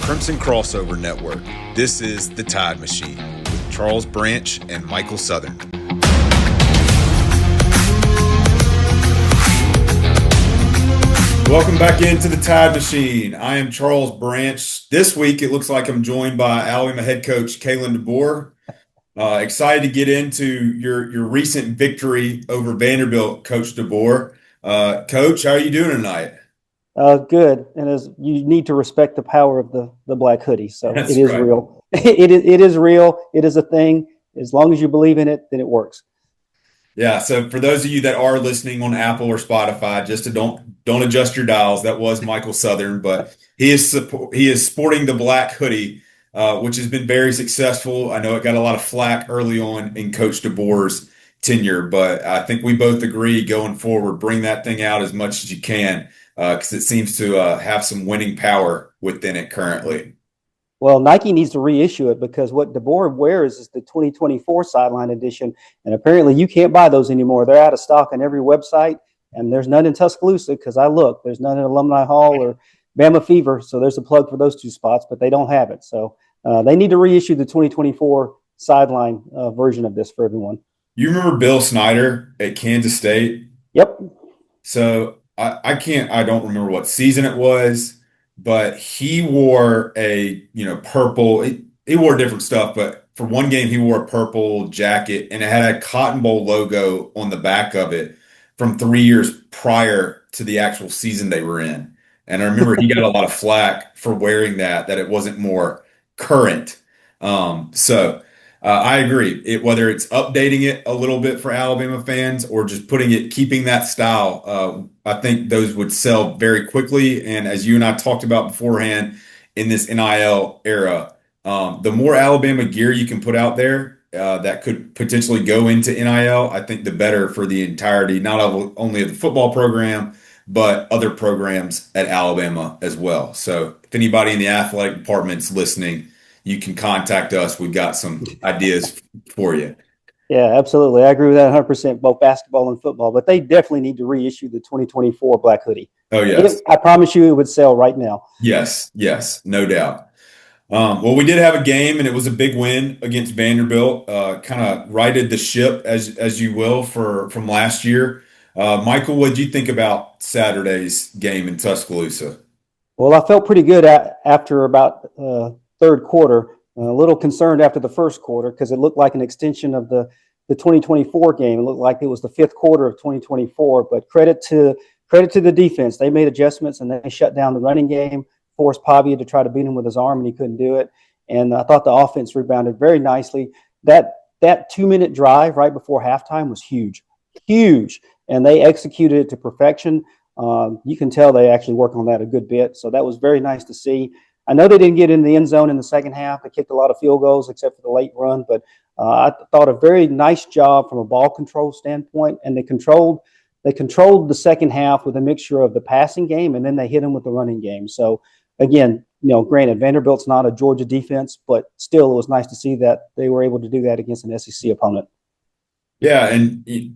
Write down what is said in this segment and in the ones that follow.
Crimson Crossover Network. This is The Tide Machine with Charles Branch and Michael Southern. Welcome back into The Tide Machine. I am Charles Branch. This week, it looks like I'm joined by Alabama head coach Kalen DeBoer. Excited to get into your recent victory over Vanderbilt, Coach DeBoer. Coach, how are you doing tonight? Good. And as you need to respect the power of the black hoodie. So That's it is right. real. It is real. It is a thing. As long as you believe in it, then it works. Yeah, so for those of you that are listening on Apple or Spotify, just to don't adjust your dials. That was Michael Southern, but he is sporting the black hoodie, which has been very successful. I know it got a lot of flack early on in Coach DeBoer's tenure, but I think we both agree going forward, bring that thing out as much as you can, because it seems to have some winning power within it currently. Well, Nike needs to reissue it because what DeBoer wears is the 2024 sideline edition. And apparently you can't buy those anymore. They're out of stock on every website. And there's none in Tuscaloosa because I look. There's none in Alumni Hall or Bama Fever. So there's a plug for those two spots, but they don't have it. So they need to reissue the 2024 sideline version of this for everyone. You remember Bill Snyder at Kansas State? Yep. So I don't remember what season it was, but he wore a, purple, he wore different stuff, but for one game he wore a purple jacket and it had a Cotton Bowl logo on the back of it from 3 years prior to the actual season they were in. And I remember he got a lot of flack for wearing that it wasn't more current. I agree. Whether it's updating it a little bit for Alabama fans or just keeping that style, I think those would sell very quickly. And as you and I talked about beforehand, in this NIL era, the more Alabama gear you can put out there that could potentially go into NIL, I think the better for the entirety, not only of the football program, but other programs at Alabama as well. So if anybody in the athletic department's listening, you can contact us. We've got some ideas for you. Yeah, absolutely. I agree with that 100%, both basketball and football, but they definitely need to reissue the 2024 black hoodie. Oh, yes. I promise you it would sell right now. Yes, no doubt. Well, we did have a game, and it was a big win against Vanderbilt. Kind of righted the ship, as you will, from last year. Michael, what did you think about Saturday's game in Tuscaloosa? Well, I felt pretty good after about third quarter. A little concerned after the first quarter because it looked like an extension of the 2024 game. It looked like it was the fifth quarter of 2024. But credit to the defense. They made adjustments and they shut down the running game, forced Pavia to try to beat him with his arm, and he couldn't do it. And I thought the offense rebounded very nicely. That 2-minute drive right before halftime was huge, and they executed it to perfection. You can tell they actually work on that a good bit. So that was very nice to see. I know they didn't get in the end zone in the second half. They kicked a lot of field goals except for the late run, but I thought a very nice job from a ball control standpoint. And they controlled the second half with a mixture of the passing game, and then they hit them with the running game. So again, granted, Vanderbilt's not a Georgia defense, but still it was nice to see that they were able to do that against an SEC opponent. Yeah, and he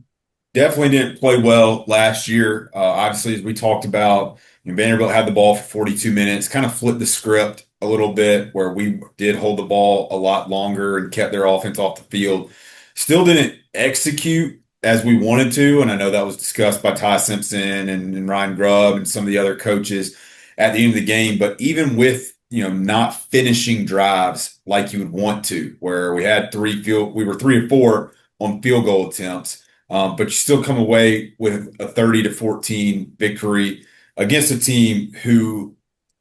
definitely didn't play well last year. Obviously, as we talked about, Vanderbilt had the ball for 42 minutes, kind of flipped the script a little bit where we did hold the ball a lot longer and kept their offense off the field. Still didn't execute as we wanted to, and I know that was discussed by Ty Simpson and Ryan Grubb and some of the other coaches at the end of the game. But even with not finishing drives like you would want to, where we were 3 or 4 on field goal attempts, but you still come away with a 30-14 victory against a team who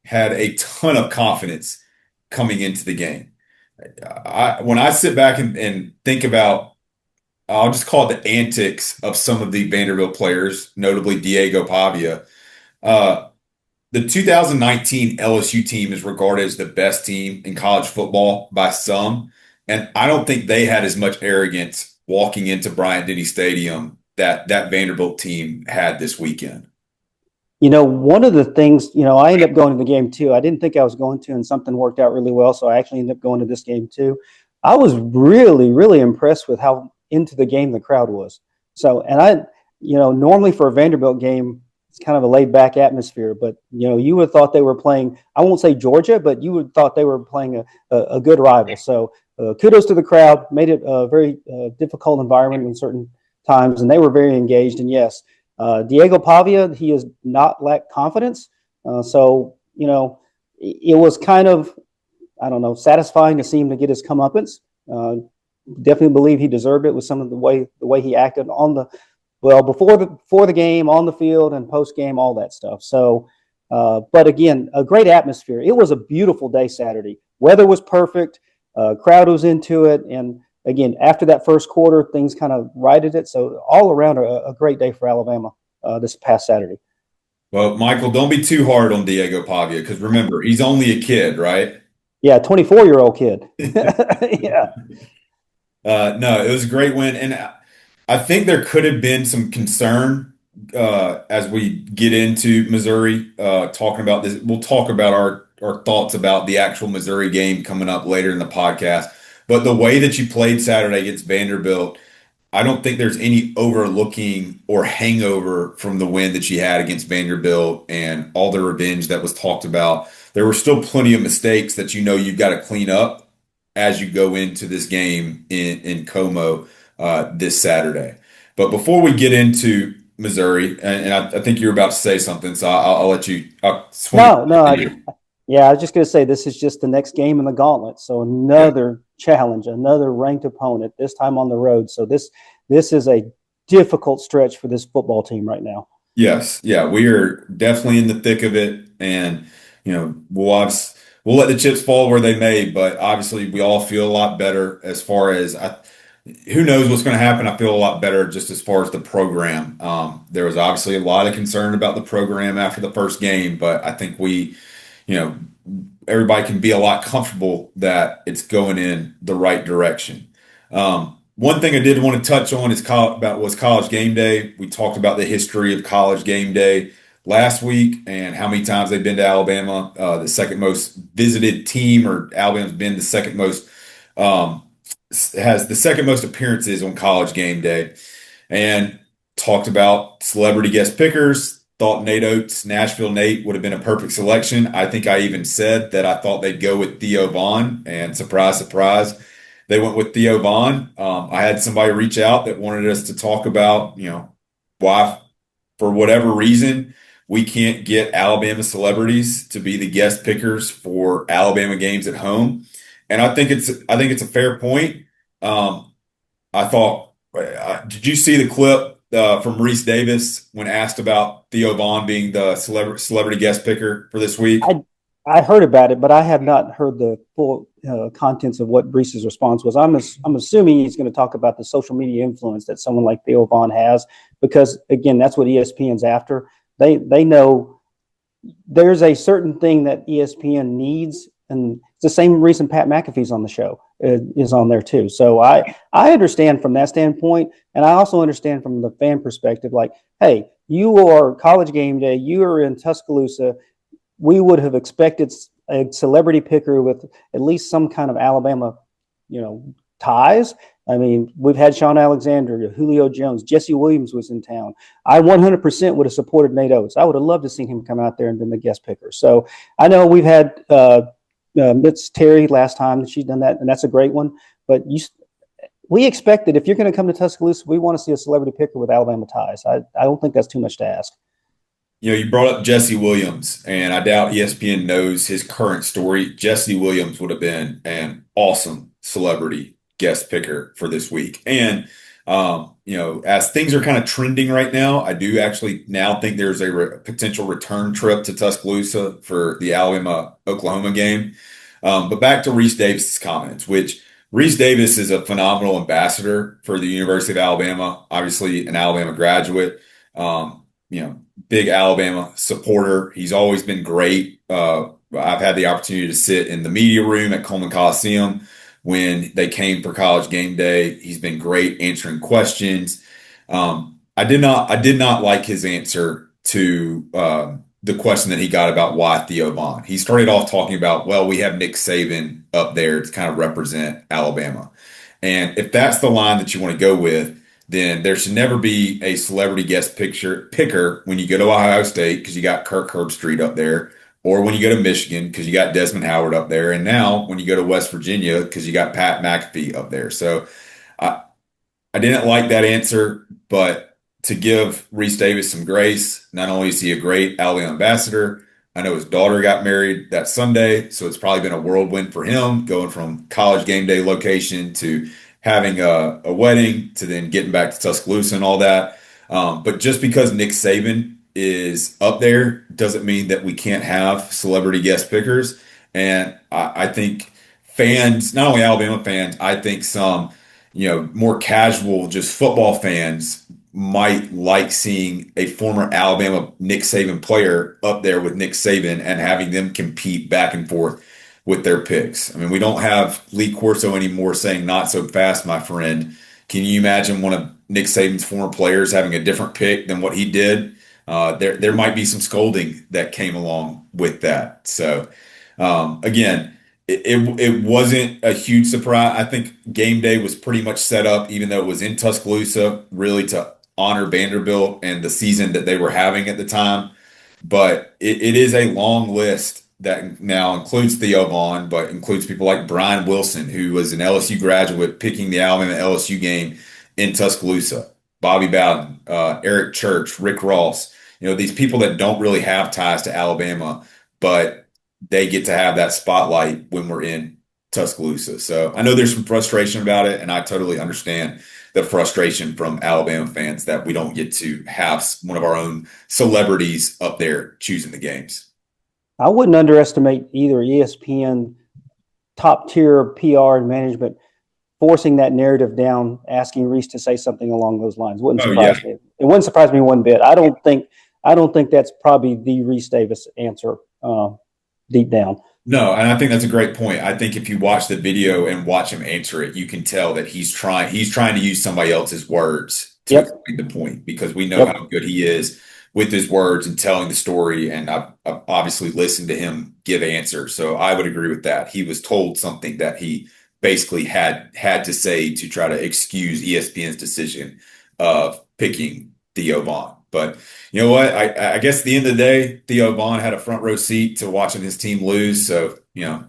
had a ton of confidence coming into the game. When I sit back and think about, I'll just call it the antics of some of the Vanderbilt players, notably Diego Pavia. The 2019 LSU team is regarded as the best team in college football by some, and I don't think they had as much arrogance walking into Bryant-Denny Stadium that Vanderbilt team had this weekend. One of the things, I ended up going to the game too. I didn't think I was going to, and something worked out really well. So I actually ended up going to this game too. I was really, really impressed with how into the game the crowd was. So, and normally for a Vanderbilt game, it's kind of a laid back atmosphere. But you would have thought they were playing. I won't say Georgia, but you would have thought they were playing a good rival. So kudos to the crowd. Made it a very difficult environment in certain times, and they were very engaged. And yes, Diego Pavia, he has not lacked confidence. So it was kind of, I don't know, satisfying to see him to get his comeuppance. Definitely believe he deserved it with some of the way he acted on the before the game, on the field, and post game, all that stuff. So, but again, a great atmosphere. It was a beautiful day Saturday. Weather was perfect. Crowd was into it, and again, after that first quarter, things kind of righted it. So all around a great day for Alabama this past Saturday. Well, Michael, don't be too hard on Diego Pavia because remember, he's only a kid, right? Yeah, 24-year-old kid. Yeah. No, it was a great win, and I think there could have been some concern as we get into Missouri. Talking about this, we'll talk about our thoughts about the actual Missouri game coming up later in the podcast. But the way that you played Saturday against Vanderbilt, I don't think there's any overlooking or hangover from the win that she had against Vanderbilt and all the revenge that was talked about. There were still plenty of mistakes that you've got to clean up as you go into this game in Como this Saturday. But before we get into Missouri, and I think you're about to say something, so I'll let you I'll swing it No, no. to you. Yeah, I was just going to say this is just the next game in the gauntlet. So Yeah. another challenge, another ranked opponent, this time on the road. So this is a difficult stretch for this football team right now. Yes, yeah, we are definitely in the thick of it, and we'll let the chips fall where they may. But obviously, we all feel a lot better as far as who knows what's going to happen. I feel a lot better just as far as the program. There was obviously a lot of concern about the program after the first game, but I think you know, everybody can be a lot comfortable that it's going in the right direction. One thing I did want to touch on was college game day. We talked about the history of college game day last week and how many times they've been to Alabama, the second most visited team, or Alabama's been the second most um, has the second most appearances on college game day, and talked about celebrity guest pickers. Thought Nate Oates, Nashville Nate, would have been a perfect selection. I think I even said that I thought they'd go with Theo Vaughn, and surprise, surprise, they went with Theo Vaughn. I had somebody reach out that wanted us to talk about, why, for whatever reason, we can't get Alabama celebrities to be the guest pickers for Alabama games at home. And I think it's a fair point. Um, I thought, did you see the clip from Reese Davis when asked about Theo Vaughn being the celebrity guest picker for this week? I I heard about it, but I have not heard the full contents of what Brees's response was. I'm assuming he's going to talk about the social media influence that someone like Theo Vaughn has, because again, that's what ESPN's after. They know there's a certain thing that ESPN needs, and it's the same reason Pat McAfee's on the show is on there too. So I understand from that standpoint, and I also understand from the fan perspective. Like, hey, you are College Game Day, you are in Tuscaloosa. We would have expected a celebrity picker with at least some kind of Alabama, ties. I mean, we've had Sean Alexander, Julio Jones, Jesse Williams was in town. I 100% would have supported Nate Oates. I would have loved to see him come out there and been the guest picker. So I know we've had Mitz Terry last time that she's done that, and that's a great one. But we expect that if you're going to come to Tuscaloosa, we want to see a celebrity picker with Alabama ties. I don't think that's too much to ask. You brought up Jesse Williams, and I doubt ESPN knows his current story. Jesse Williams would have been an awesome celebrity guest picker for this week. And, as things are kind of trending right now, I do actually now think there's a potential return trip to Tuscaloosa for the Alabama-Oklahoma game. But back to Reese Davis's comments, which Reese Davis is a phenomenal ambassador for the University of Alabama, obviously an Alabama graduate. Big Alabama supporter. He's always been great. I've had the opportunity to sit in the media room at Coleman Coliseum when they came for College Game Day. He's been great answering questions. I did not like his answer to the question that he got about why Theo Vaughn. He started off talking about, well, we have Nick Saban up there to kind of represent Alabama. And if that's the line that you want to go with, then there should never be a celebrity guest picture picker when you go to Ohio State because you got Kirk Herbstreit up there, or when you go to Michigan because you got Desmond Howard up there, and now when you go to West Virginia because you got Pat McAfee up there. So I, I didn't like that answer, but to give Reese Davis some grace, not only is he a great Alabama ambassador, I know his daughter got married that Sunday, so it's probably been a whirlwind for him going from college game day location to having a wedding to then getting back to Tuscaloosa and all that. But just because Nick Saban is up there doesn't mean that we can't have celebrity guest pickers. And I think fans, not only Alabama fans, I think some more casual, just football fans might like seeing a former Alabama Nick Saban player up there with Nick Saban and having them compete back and forth with their picks. I mean, we don't have Lee Corso anymore saying not so fast, my friend. Can you imagine one of Nick Saban's former players having a different pick than what he did? There might be some scolding that came along with that. So again, it wasn't a huge surprise. I think game day was pretty much set up, even though it was in Tuscaloosa, really to honor Vanderbilt and the season that they were having at the time. But it is a long list that now includes Theo Vaughn, but includes people like Brian Wilson, who was an LSU graduate picking the Alabama LSU game in Tuscaloosa, Bobby Bowden, Eric Church, Rick Ross, these people that don't really have ties to Alabama, but they get to have that spotlight when we're in Tuscaloosa. So I know there's some frustration about it, and I totally understand the frustration from Alabama fans that we don't get to have one of our own celebrities up there choosing the games. I wouldn't underestimate either ESPN top tier PR and management forcing that narrative down, asking Reese to say something along those lines. Wouldn't Oh yeah. surprise me. It wouldn't surprise me one bit. I don't think that's probably the Reese Davis answer deep down. No, and I think that's a great point. I think if you watch the video and watch him answer it, you can tell that he's trying to use somebody else's words to Yep. explain the point because we know how Yep. good he is with his words and telling the story. And I've obviously listened to him give answers. So I would agree with that. He was told something that he basically had to say to try to excuse ESPN's decision of picking Theo Vaughn. But you know what? I guess at the end of the day, Theo Vaughn had a front row seat to watching his team lose. So, no,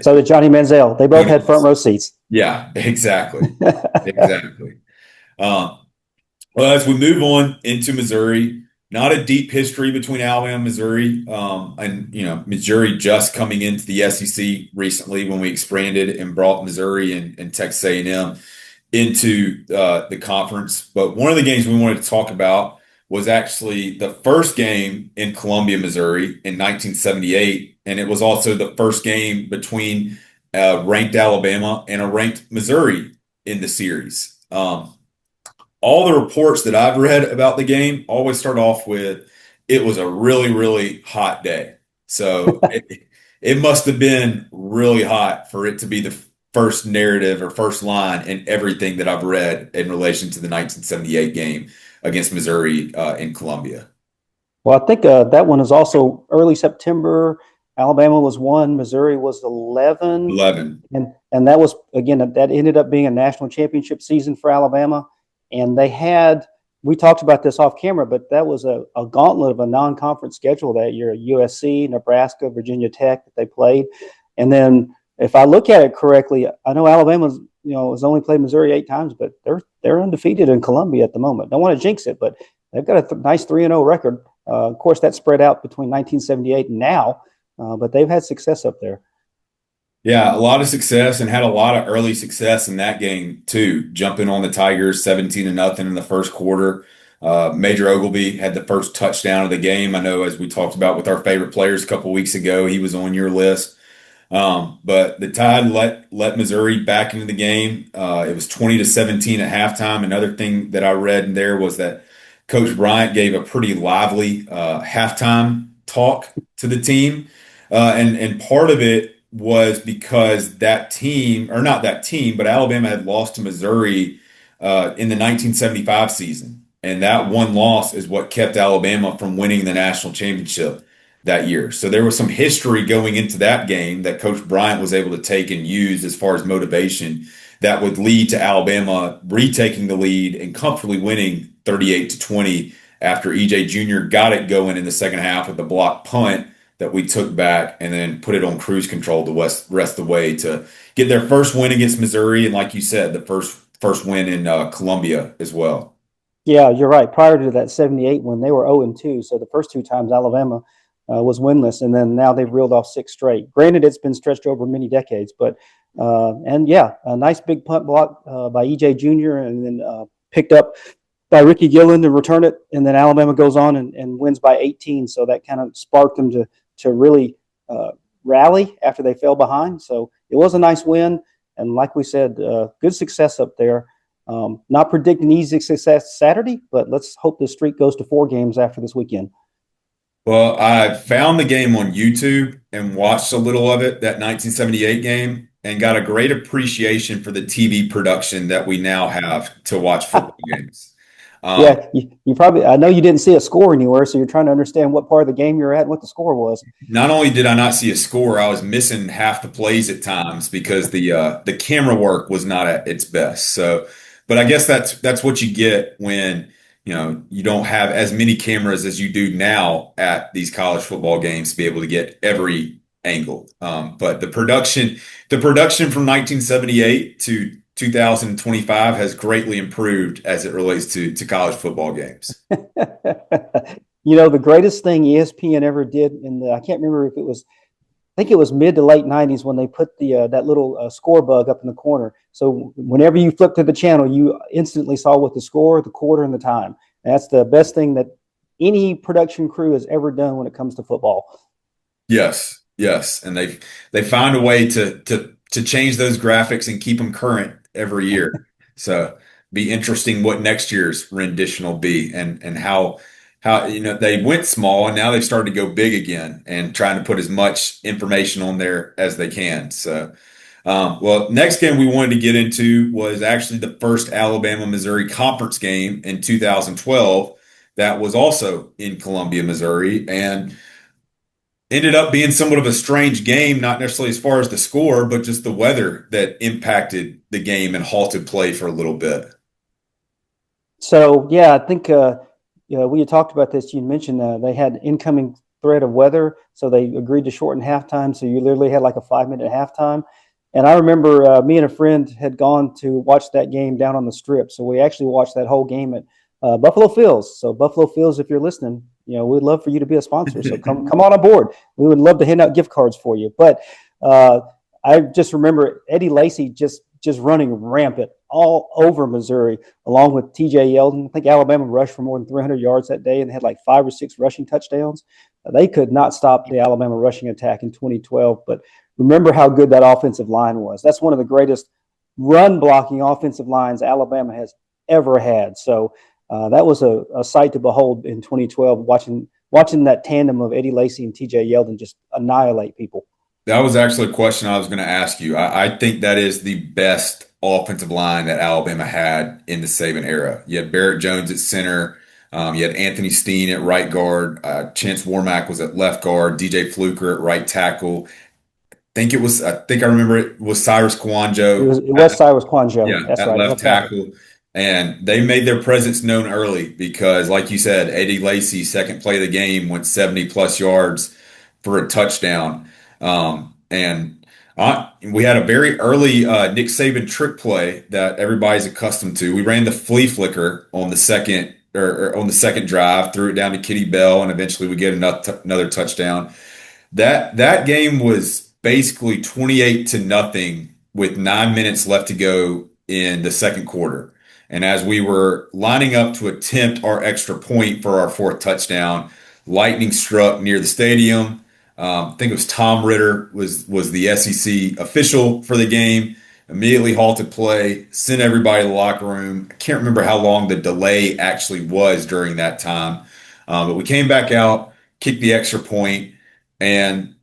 So did Johnny Manziel. They both had front row seats. yeah, exactly. Exactly. Um, well, as we move on into Missouri, not a deep history between Alabama and Missouri. And, Missouri just coming into the SEC recently when we expanded and brought Missouri and Texas A&M into the conference. But one of the games we wanted to talk about was actually the first game in Columbia, Missouri in 1978. And it was also the first game between ranked Alabama and a ranked Missouri in the series. All the reports that I've read about the game always start off with it was a really, really hot day. So it must have been really hot for it to be the first narrative or first line in everything that I've read in relation to the 1978 game against Missouri in Columbia. Well, I think that one is also early September. Alabama was 1, Missouri was 11, 11. and that was again that ended up being a national championship season for Alabama. And they had we talked about this off camera, but that was a gauntlet of a non-conference schedule that year: USC, Nebraska, Virginia Tech that they played, and then if I look at it correctly, I know Alabama's has only played Missouri 8 times, but they're undefeated in Columbia at the moment. Don't want to jinx it, but they've got a nice 3-0 record. Of course, that spread out between 1978 and now, but they've had success up there. Yeah, a lot of success and had a lot of early success in that game too. Jumping on the Tigers 17-0 in the first quarter. Major Ogilvy had the first touchdown of the game. I know as we talked about with our favorite players a couple weeks ago, he was on your list. But the Tide let Missouri back into the game. It was 20-17 at halftime. Another thing that I read in there was that Coach Bryant gave a pretty lively halftime talk to the team, and part of it was because that team, or not that team, but Alabama had lost to Missouri in the 1975 season, and that one loss is what kept Alabama from winning the national championship that year. So there was some history going into that game that Coach Bryant was able to take and use as far as motivation that would lead to Alabama retaking the lead and comfortably winning 38-20 after EJ Jr. got it going in the second half with the block punt that we took back and then put it on cruise control the rest of the way to get their first win against Missouri. And like you said, the first win in Columbia as well. Yeah, you're right. Prior to that 78 one, they were 0-2. So the first two times Alabama was winless, and then now they've reeled off six straight. Granted, it's been stretched over many decades, but and yeah, a nice big punt block by EJ Jr. and then picked up by Ricky Gillen to return it, and then Alabama goes on and wins by 18. So that kind of sparked them to really rally after they fell behind. So it was a nice win, and like we said, good success up there. Not predicting easy success Saturday, but let's hope the streak goes to 4 games after this weekend. Well, I found the game on YouTube and watched a little of it, that 1978 game, and got a great appreciation for the TV production that we now have to watch football games. Um, Yeah, you probably, I know you didn't see a score anywhere, so you're trying to understand what part of the game you're at and what the score was. Not only did I not see a score, I was missing half the plays at times because the camera work was not at its best. So, but I guess that's what you get when you don't have as many cameras as you do now at these college football games to be able to get every angle. But the production from 1978 to 2025 has greatly improved as it relates to college football games. The greatest thing ESPN ever did I can't remember if it was, I think it was mid to late 90s when they put that little score bug up in the corner. So whenever you flipped to the channel, you instantly saw what the score, the quarter, and the time. And that's the best thing that any production crew has ever done when it comes to football. Yes, yes, and they find a way to change those graphics and keep them current every year. So be interesting what next year's rendition will be and how they went small and now they've started to go big again and trying to put as much information on there as they can. So well, next game we wanted to get into was actually the first Alabama Missouri conference game in 2012 that was also in Columbia, Missouri, and ended up being somewhat of a strange game, not necessarily as far as the score, but just the weather that impacted the game and halted play for a little bit. So yeah, I think we had talked about this. You mentioned they had incoming threat of weather, so they agreed to shorten halftime. So you literally had like a 5 minute halftime. And I remember me and a friend had gone to watch that game down on the strip. So we actually watched that whole game at Buffalo Phil's. So Buffalo Phil's, if you're listening, we'd love for you to be a sponsor. So come on aboard. We would love to hand out gift cards for you. But uh, I just remember Eddie Lacy just running rampant all over Missouri, along with TJ Yeldon. I think Alabama rushed for more than 300 yards that day and had like 5 or 6 rushing touchdowns. They could not stop the Alabama rushing attack in 2012. But remember how good that offensive line was. That's one of the greatest run blocking offensive lines Alabama has ever had. So that was a sight to behold in 2012, watching that tandem of Eddie Lacy and TJ Yeldon just annihilate people. That was actually a question I was going to ask you. I think that is the best offensive line that Alabama had in the Saban era. You had Barrett Jones at center. You had Anthony Steen at right guard. Chance Warmack was at left guard. DJ Fluker at right tackle. I think I remember it was Cyrus It Kwanjo was it was Cyrus Quanjo. yeah, That's at right, left left tackle. tackle. And they made their presence known early because, like you said, Eddie Lacy, second play of the game, went 70 plus yards for a touchdown. And we had a very early Nick Saban trick play that everybody's accustomed to. We ran the flea flicker on the second or on the second drive, threw it down to Kitty Bell, and eventually we get another touchdown. That game was basically 28 to nothing with 9 minutes left to go in the second quarter. And as we were lining up to attempt our extra point for our fourth touchdown, lightning struck near the stadium. I think it was Tom Ritter was the SEC official for the game. Immediately halted play, sent everybody to the locker room. I can't remember how long the delay actually was during that time, but we came back out, kicked the extra point, and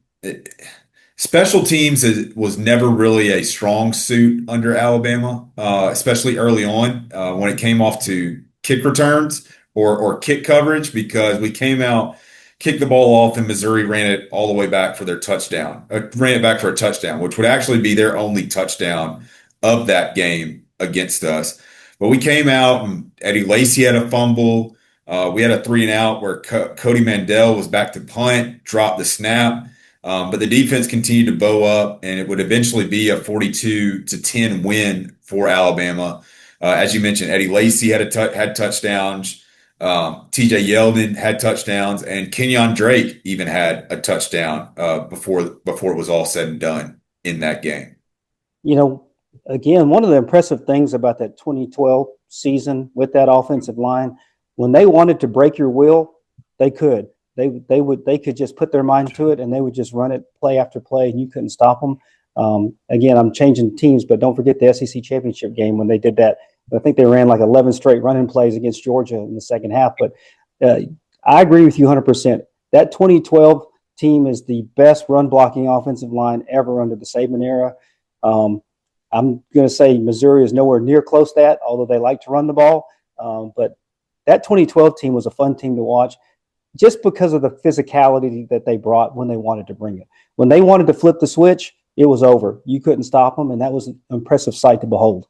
special teams was never really a strong suit under Alabama, especially early on when it came off to kick returns or kick coverage because we came out, kicked the ball off, and Missouri ran it all the way back for their touchdown, ran it back for a touchdown, which would actually be their only touchdown of that game against us. But we came out and Eddie Lacy had a fumble. We had a 3-and-out where Cody Mandel was back to punt, dropped the snap. But the defense continued to bow up, and it would eventually be a 42-10 win for Alabama. As you mentioned, Eddie Lacy had touchdowns. TJ Yeldon had touchdowns, and Kenyon Drake even had a touchdown before it was all said and done in that game. You know, again, one of the impressive things about that 2012 season with that offensive line, when they wanted to break your will, they could. They could just put their mind to it and they would just run it play after play and you couldn't stop them. Again, I'm changing teams, but don't forget the SEC championship game when they did that. I think they ran like 11 straight running plays against Georgia in the second half. But uh, I agree with you 100%. That 2012 team is the best run blocking offensive line ever under the Saban era. Um, I'm going to say Missouri is nowhere near close to that, although they like to run the ball. But that 2012 team was a fun team to watch just because of the physicality that they brought when they wanted to bring it. When they wanted to flip the switch, it was over. You couldn't stop them, and that was an impressive sight to behold.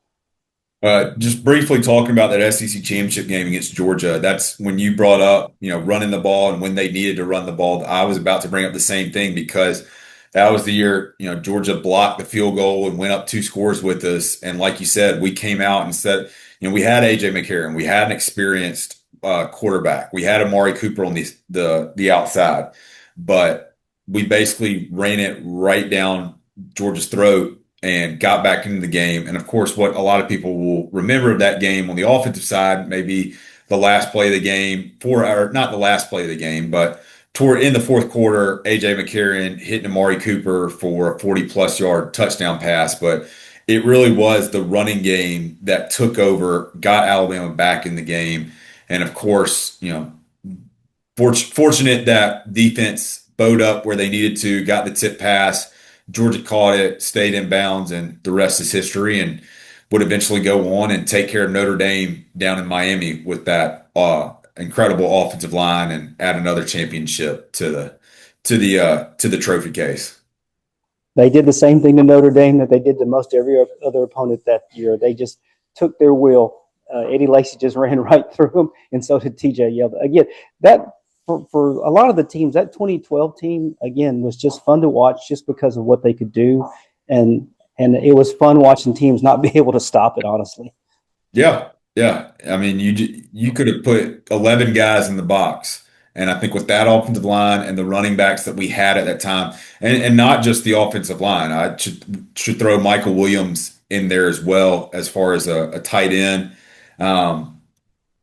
Just briefly talking about that SEC championship game against Georgia, that's when you brought up, running the ball and when they needed to run the ball. I was about to bring up the same thing because that was the year, Georgia blocked the field goal and went up 2 scores with us. And like you said, we came out and said, we had AJ McCarron, we had an experienced quarterback, we had Amari Cooper on the outside, but we basically ran it right down Georgia's throat and got back into the game. And of course, what a lot of people will remember of that game on the offensive side, maybe the last play of the game, or not the last play of the game, but toward in the fourth quarter, AJ McCarron hitting Amari Cooper for a 40+ yard touchdown pass. But it really was the running game that took over, got Alabama back in the game. And of course, fortunate that defense bowed up where they needed to, got the tip pass. Georgia caught it, stayed in bounds, and the rest is history. And would eventually go on and take care of Notre Dame down in Miami with that incredible offensive line and add another championship to the trophy case. They did the same thing to Notre Dame that they did to most every other opponent that year. They just took their will. Eddie Lacy just ran right through them, and so did TJ Yeldon. Again, that for a lot of the teams, that 2012 team again was just fun to watch just because of what they could do, and it was fun watching teams not be able to stop it. Honestly, Yeah, yeah. I mean, you could have put 11 guys in the box, and I think with that offensive line and the running backs that we had at that time, and not just the offensive line, I should throw Michael Williams in there as well as far as a tight end. Um,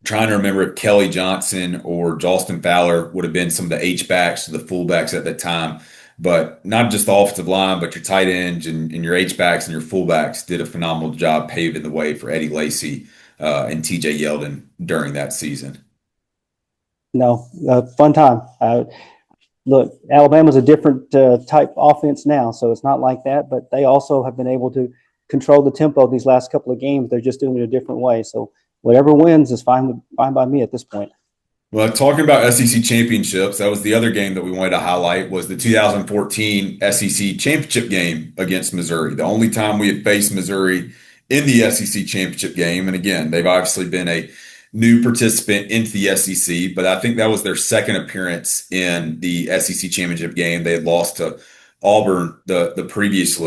Trying to remember if Kelly Johnson or Jalston Fowler would have been some of the H backs or the fullbacks at that time. But not just the offensive line, but your tight ends and your H backs and your fullbacks did a phenomenal job paving the way for Eddie Lacy and TJ Yeldon during that season. no, fun time. Look, Alabama's a different type offense now, so it's not like that. But they also have been able to control the tempo these last couple of games. They're just doing it a different way. So whatever wins is fine by me at this point. Well, talking about SEC championships, that was the other game that we wanted to highlight was the 2014 SEC championship game against Missouri. The only time we had faced Missouri in the SEC championship game. And again, they've obviously been a new participant into the SEC, but I think that was their second appearance in the SEC championship game. They had lost to Auburn the previous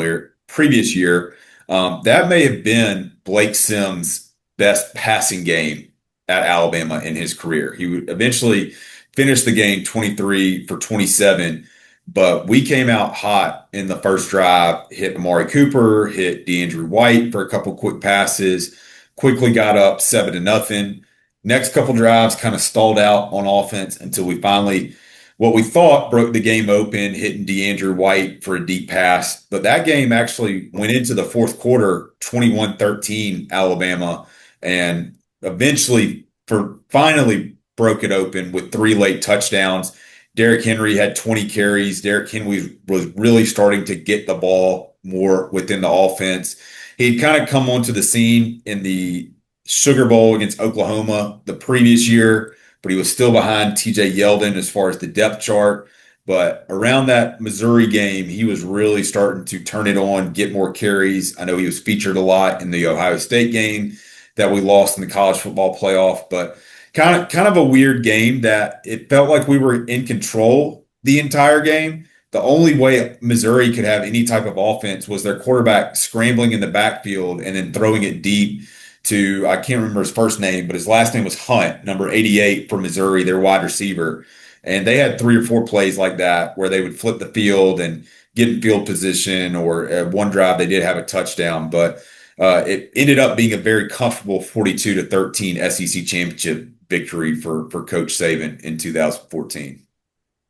year. That may have been Blake Sims' best passing game at Alabama in his career. He would eventually finish the game 23 for 27, but we came out hot in the first drive, hit Amari Cooper, hit DeAndre White for a couple quick passes, quickly got up 7-0. Next couple drives kind of stalled out on offense until we finally, what we thought broke the game open, hitting DeAndre White for a deep pass. But that game actually went into the fourth quarter 21-13 Alabama, and eventually for finally broke it open with 3 late touchdowns. Derrick Henry had 20 carries. Derrick Henry was really starting to get the ball more within the offense. He'd kind of come onto the scene in the Sugar Bowl against Oklahoma the previous year, but he was still behind TJ Yeldon as far as the depth chart. But around that Missouri game, he was really starting to turn it on, get more carries. I know he was featured a lot in the Ohio State game that we lost in the college football playoff, but kind of a weird game that it felt like we were in control the entire game. The only way Missouri could have any type of offense was their quarterback scrambling in the backfield and then throwing it deep to, I can't remember his first name, but his last name was Hunt, number 88 for Missouri, their wide receiver. And they had 3 or 4 plays like that where they would flip the field and get in field position, or one drive they did have a touchdown, but it ended up being a very comfortable 42-13 SEC championship victory for Coach Saban in 2014.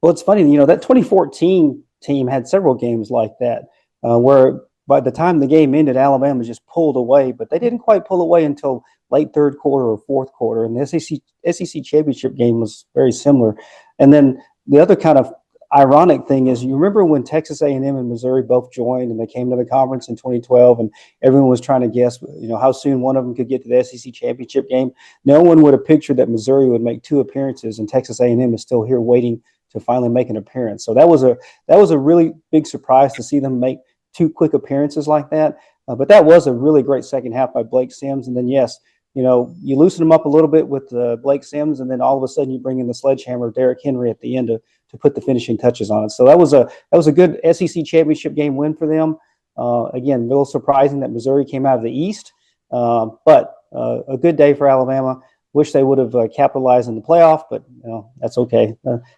Well, it's funny, that 2014 team had several games like that, where by the time the game ended, Alabama just pulled away, but they didn't quite pull away until late third quarter or fourth quarter. And the SEC championship game was very similar. And then the other kind of ironic thing is, you remember when Texas A&M and Missouri both joined and they came to the conference in 2012, and everyone was trying to guess, how soon one of them could get to the SEC championship game. No one would have pictured that Missouri would make 2 appearances and Texas A&M is still here waiting to finally make an appearance. So that was a really big surprise to see them make 2 quick appearances like that. But that was a really great second half by Blake Sims. And then yes, you loosen them up a little bit with Blake Sims, and then all of a sudden you bring in the sledgehammer Derrick Henry at the end to put the finishing touches on it. So that was a good SEC championship game win for them. Again, a little surprising that Missouri came out of the East, but a good day for Alabama. Wish they would have capitalized in the playoff, but that's okay.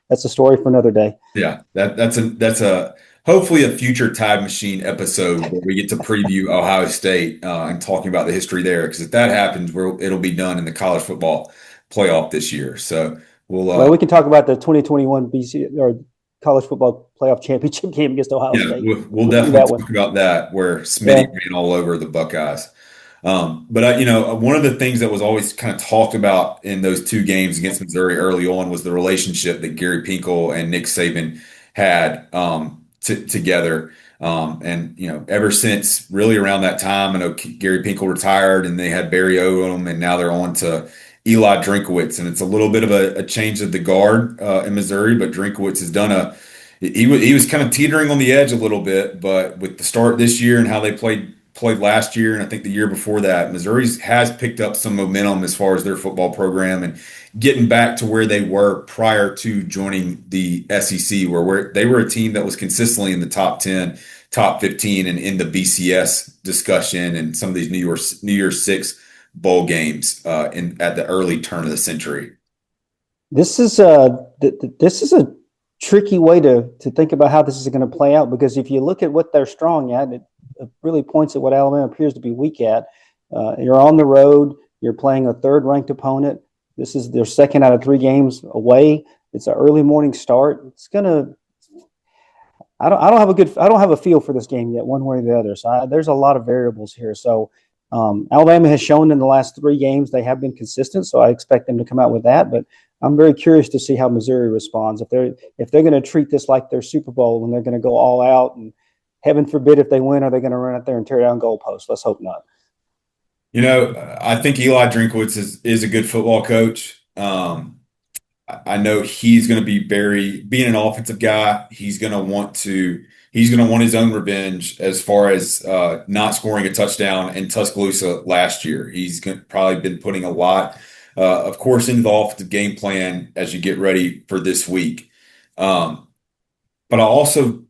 That's a story for another day. Yeah, that's a hopefully a future Time Machine episode where we get to preview Ohio State and talking about the history there. Because if that happens, it'll be done in the college football playoff this year. So we'll Well, we can talk about the 2021 BC or college football playoff championship game against Ohio yeah, State. we'll We'll do definitely that one. talk about that where Smitty Yeah. ran all over the Buckeyes. But one of the things that was always kind of talked about in those 2 games against Missouri early on was the relationship that Gary Pinkel and Nick Saban had together. And ever since really around that time, I know Gary Pinkel retired, and they had Barry Odom, and now they're on to Eli Drinkowitz, and it's a little bit of a change of the guard in Missouri. But Drinkowitz has done he was kind of teetering on the edge a little bit, but with the start this year and how they played last year, and I think the year before that, Missouri has picked up some momentum as far as their football program and getting back to where they were prior to joining the SEC, where they were a team that was consistently in the top 10, top 15, and in the BCS discussion and some of these New Year's Six bowl games in at the early turn of the century. This is a tricky way to think about how this is going to play out, because if you look at what they're strong at, it really points at what Alabama appears to be weak at. You're on the road. You're playing a third-ranked opponent. This is their second out of 3 games away. It's an early morning start. It's gonna. I don't have a feel for this game yet, one way or the other. So there's a lot of variables here. So Alabama has shown in the last 3 games they have been consistent. So I expect them to come out with that. But I'm very curious to see how Missouri responds. If they're going to treat this like their Super Bowl and they're going to go all out, and heaven forbid if they win, are they going to run out there and tear down goalposts? Let's hope not. I think Eli Drinkowitz is a good football coach. I know he's going to be being an offensive guy. He's going to want his own revenge as far as not scoring a touchdown in Tuscaloosa last year. Probably been putting a lot, of course, into the offensive game plan as you get ready for this week. Um, but I also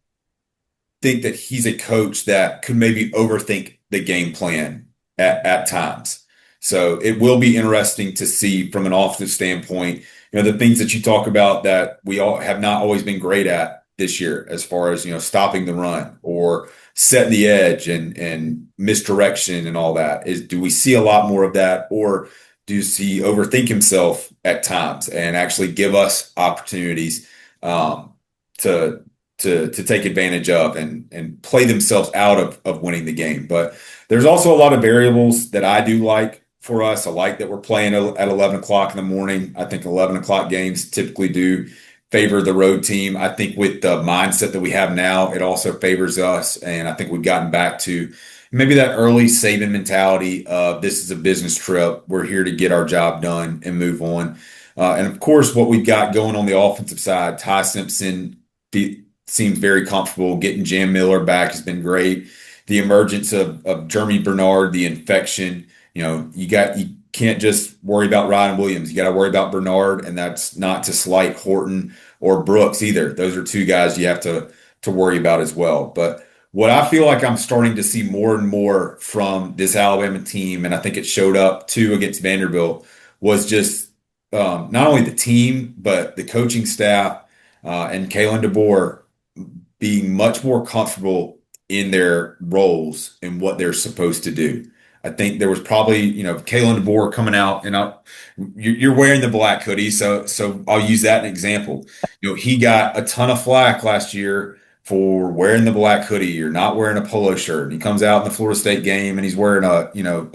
think that he's a coach that could maybe overthink the game plan at times. So it will be interesting to see from an offensive standpoint, the things that you talk about that we all have not always been great at this year, as far as, stopping the run or setting the edge and misdirection and all that. Do we see a lot more of that, or do you see overthink himself at times and actually give us opportunities to to take advantage of and play themselves out of winning the game. But there's also a lot of variables that I do like for us. I like that we're playing at 11 o'clock in the morning. I think 11 o'clock games typically do favor the road team. I think with the mindset that we have now, it also favors us. And I think we've gotten back to maybe that early Saban mentality of this is a business trip. We're here to get our job done and move on. And of course, what we've got going on the offensive side, Ty Simpson seems very comfortable. Getting Jam Miller back has been great. The emergence of Jeremy Bernard, the infection, you can't just worry about Ryan Williams. You got to worry about Bernard, and that's not to slight Horton or Brooks either. Those are two guys you have to worry about as well. But what I feel like I'm starting to see more and more from this Alabama team, and I think it showed up too against Vanderbilt, was just not only the team but the coaching staff and Kalen DeBoer being much more comfortable in their roles and what they're supposed to do. I think there was probably, Kalen DeBoer coming out and you're wearing the black hoodie, so I'll use that as an example. He got a ton of flack last year for wearing the black hoodie or not wearing a polo shirt. And he comes out in the Florida State game and he's wearing a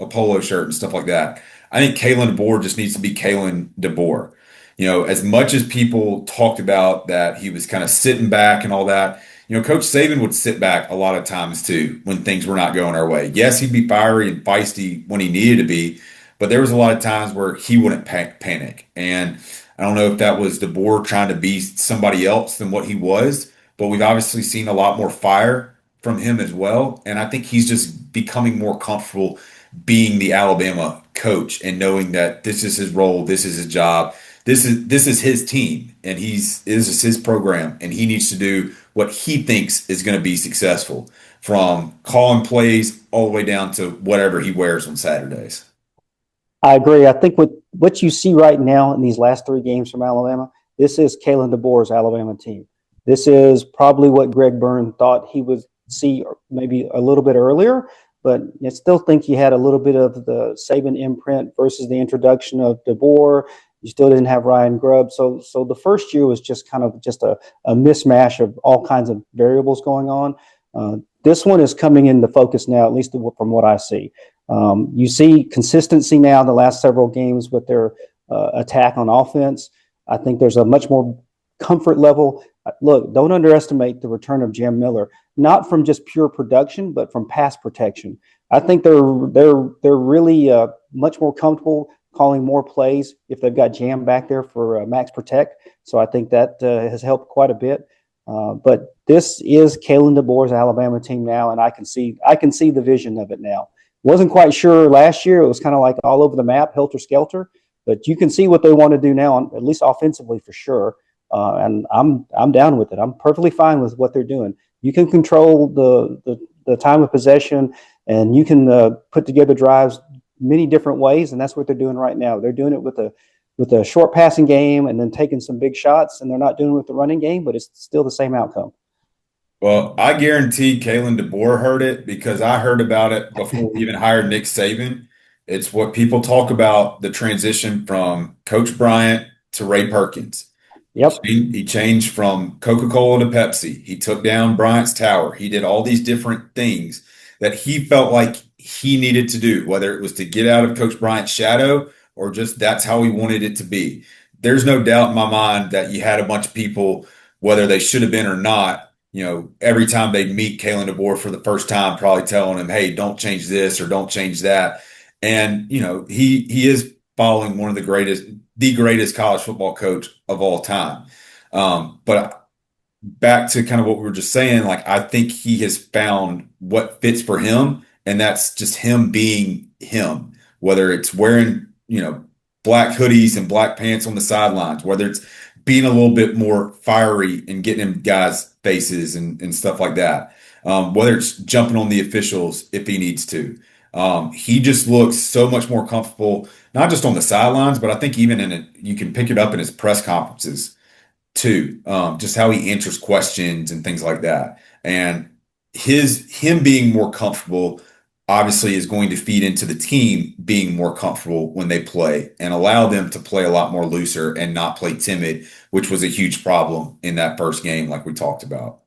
polo shirt and stuff like that. I think Kalen DeBoer just needs to be Kalen DeBoer. As much as people talked about that he was kind of sitting back and all that, Coach Saban would sit back a lot of times too when things were not going our way. Yes, he'd be fiery and feisty when he needed to be, but there was a lot of times where he wouldn't panic. And I don't know if that was DeBoer trying to be somebody else than what he was, but we've obviously seen a lot more fire from him as well. And I think he's just becoming more comfortable being the Alabama coach and knowing that this is his role, this is his job, this is his team, and this is his program, and he needs to do what he thinks is going to be successful, from calling plays all the way down to whatever he wears on Saturdays. I agree. I think what you see right now in these last three games from Alabama, this is Kalen DeBoer's Alabama team. This is probably what Greg Byrne thought he would see maybe a little bit earlier, but I still think you had a little bit of the Saban imprint versus the introduction of DeBoer. You still didn't have Ryan Grubb. So the first year was just kind of just a mismatch of all kinds of variables going on. This one is coming into focus now, at least from what I see. You see consistency now in the last several games with their attack on offense. I think there's a much more comfort level. Look, don't underestimate the return of Jam Miller, not from just pure production, but from pass protection. I think they're really much more comfortable calling more plays if they've got Jam back there for max protect. So I think that has helped quite a bit. But this is Kalen DeBoer's Alabama team now, and I can see the vision of it now. Wasn't quite sure last year. It was kind of like all over the map, helter skelter. But you can see what they want to do now, at least offensively for sure. And I'm down with it. I'm perfectly fine with what they're doing. You can control the time of possession, and you can put together drives many different ways, and that's what they're doing right now. They're doing it with a short passing game and then taking some big shots, and they're not doing it with the running game, but it's still the same outcome. Well, I guarantee Kalen DeBoer heard it because I heard about it before we even hired Nick Saban. It's what people talk about, the transition from Coach Bryant to Ray Perkins. Yep. He changed from Coca-Cola to Pepsi. He took down Bryant's tower. He did all these different things that he felt like he needed to do, whether it was to get out of Coach Bryant's shadow or just that's how he wanted it to be. There's no doubt in my mind that you had a bunch of people, whether they should have been or not, every time they'd meet Kalen DeBoer for the first time, probably telling him, "Hey, don't change this or don't change that." And he is following one of the greatest college football coach of all time. But back to kind of what we were just saying, like I think he has found what fits for him, and that's just him being him. Whether it's wearing, black hoodies and black pants on the sidelines, whether it's being a little bit more fiery and getting in guys' faces and stuff like that. Whether it's jumping on the officials if he needs to. He just looks so much more comfortable, not just on the sidelines, but I think even in it, you can pick it up in his press conferences too. Just how he answers questions and things like that. And him being more comfortable obviously is going to feed into the team being more comfortable when they play and allow them to play a lot more looser and not play timid, which was a huge problem in that first game, like we talked about.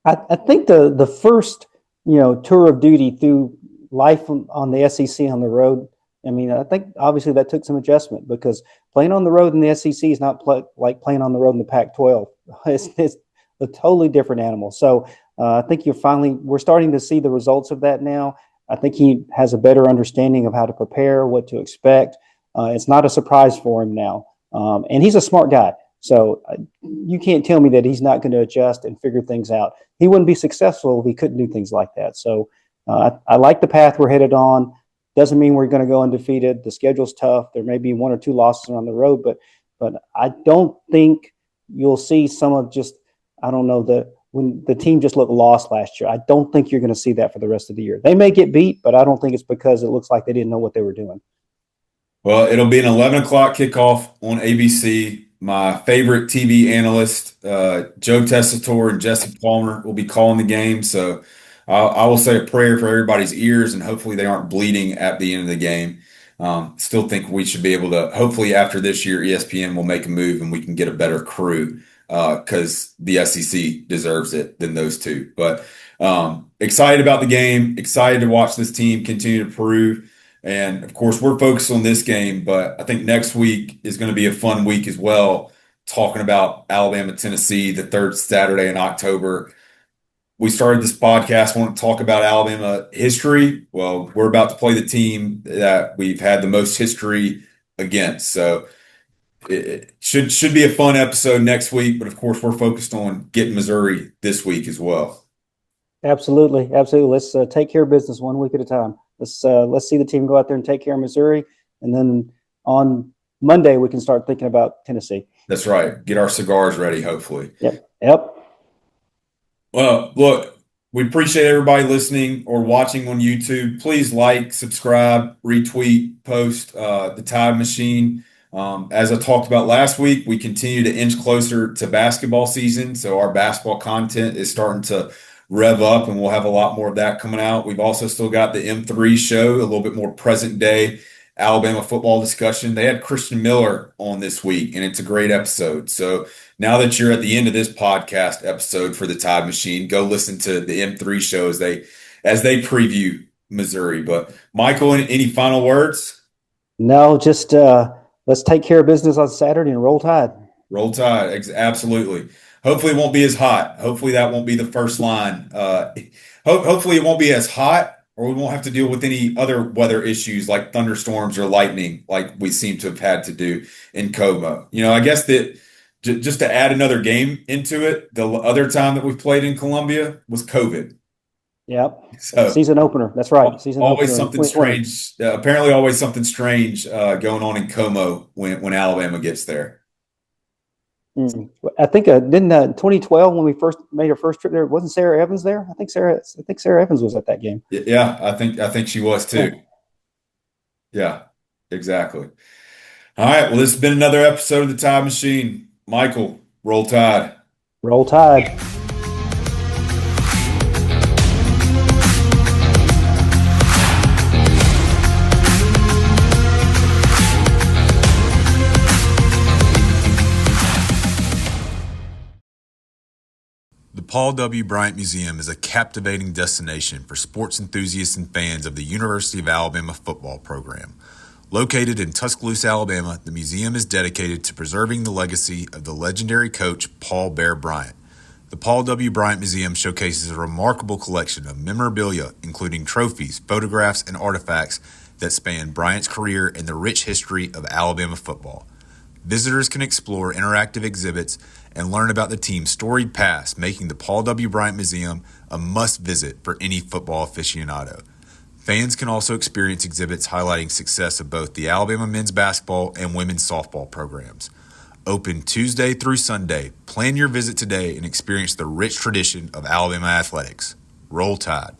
I think the first tour of duty through life on the SEC on the road. I mean, I think obviously that took some adjustment because playing on the road in the SEC is not like playing on the road in the Pac-12. It's a totally different animal. So I think we're starting to see the results of that now. I think he has a better understanding of how to prepare, what to expect. It's not a surprise for him now. And he's a smart guy. So you can't tell me that he's not going to adjust and figure things out. He wouldn't be successful if he couldn't do things like that. So I like the path we're headed on. Doesn't mean we're going to go undefeated. The schedule's tough. There may be one or two losses on the road, but I don't think you'll see some of just, I don't know, when the team just looked lost last year. I don't think you're going to see that for the rest of the year. They may get beat, but I don't think it's because it looks like they didn't know what they were doing. Well, it'll be an 11 o'clock kickoff on ABC. My favorite TV analyst, Joe Tessitore and Jesse Palmer, will be calling the game. So I will say a prayer for everybody's ears, and hopefully they aren't bleeding at the end of the game. Still think we should be able to, hopefully after this year, ESPN will make a move and we can get a better crew because the SEC deserves it than those two. But excited about the game, excited to watch this team continue to prove. And of course, we're focused on this game, but I think next week is going to be a fun week as well, talking about Alabama, Tennessee, the third Saturday in October. We started this podcast wanting to talk about Alabama history. Well, we're about to play the team that we've had the most history against. So it should be a fun episode next week. But of course, we're focused on getting Missouri this week as well. Absolutely, absolutely. Let's take care of business one week at a time. Let's see the team go out there and take care of Missouri, and then on Monday we can start thinking about Tennessee. That's right. Get our cigars ready, hopefully. Yep. Well, look, we appreciate everybody listening or watching on YouTube. Please like, subscribe, retweet, post the Tide Machine. As I talked about last week, we continue to inch closer to basketball season. So our basketball content is starting to rev up, and we'll have a lot more of that coming out. We've also still got the M3 show, a little bit more present day Alabama football discussion. They had Christian Miller on this week, and it's a great episode. So now that you're at the end of this podcast episode for the Tide Machine, go listen to the M3 show as they preview Missouri. But Michael, any final words? No, just let's take care of business on Saturday and roll Tide. Roll Tide, absolutely. Hopefully it won't be as hot. Hopefully that won't be the first line. Hopefully it won't be as hot, or we won't have to deal with any other weather issues like thunderstorms or lightning like we seem to have had to do in Como. I guess that just to add another game into it, the other time that we played in Columbia was COVID. Yep. So season opener. That's right. Season always opener something strange. Apparently always something strange going on in Como when Alabama gets there. I think didn't 2012 when we first made our first trip there, wasn't Sarah Evans there? I think Sarah Evans was at that game. Yeah, I think she was too. Yeah, exactly. All right, well, this has been another episode of the Tide Machine. Michael, roll Tide. Roll Tide. The Paul W. Bryant Museum is a captivating destination for sports enthusiasts and fans of the University of Alabama football program. Located in Tuscaloosa, Alabama, the museum is dedicated to preserving the legacy of the legendary coach Paul Bear Bryant. The Paul W. Bryant Museum showcases a remarkable collection of memorabilia, including trophies, photographs, and artifacts that span Bryant's career and the rich history of Alabama football. Visitors can explore interactive exhibits and learn about the team's storied past, making the Paul W. Bryant Museum a must-visit for any football aficionado. Fans can also experience exhibits highlighting success of both the Alabama men's basketball and women's softball programs. Open Tuesday through Sunday. Plan your visit today and experience the rich tradition of Alabama athletics. Roll Tide.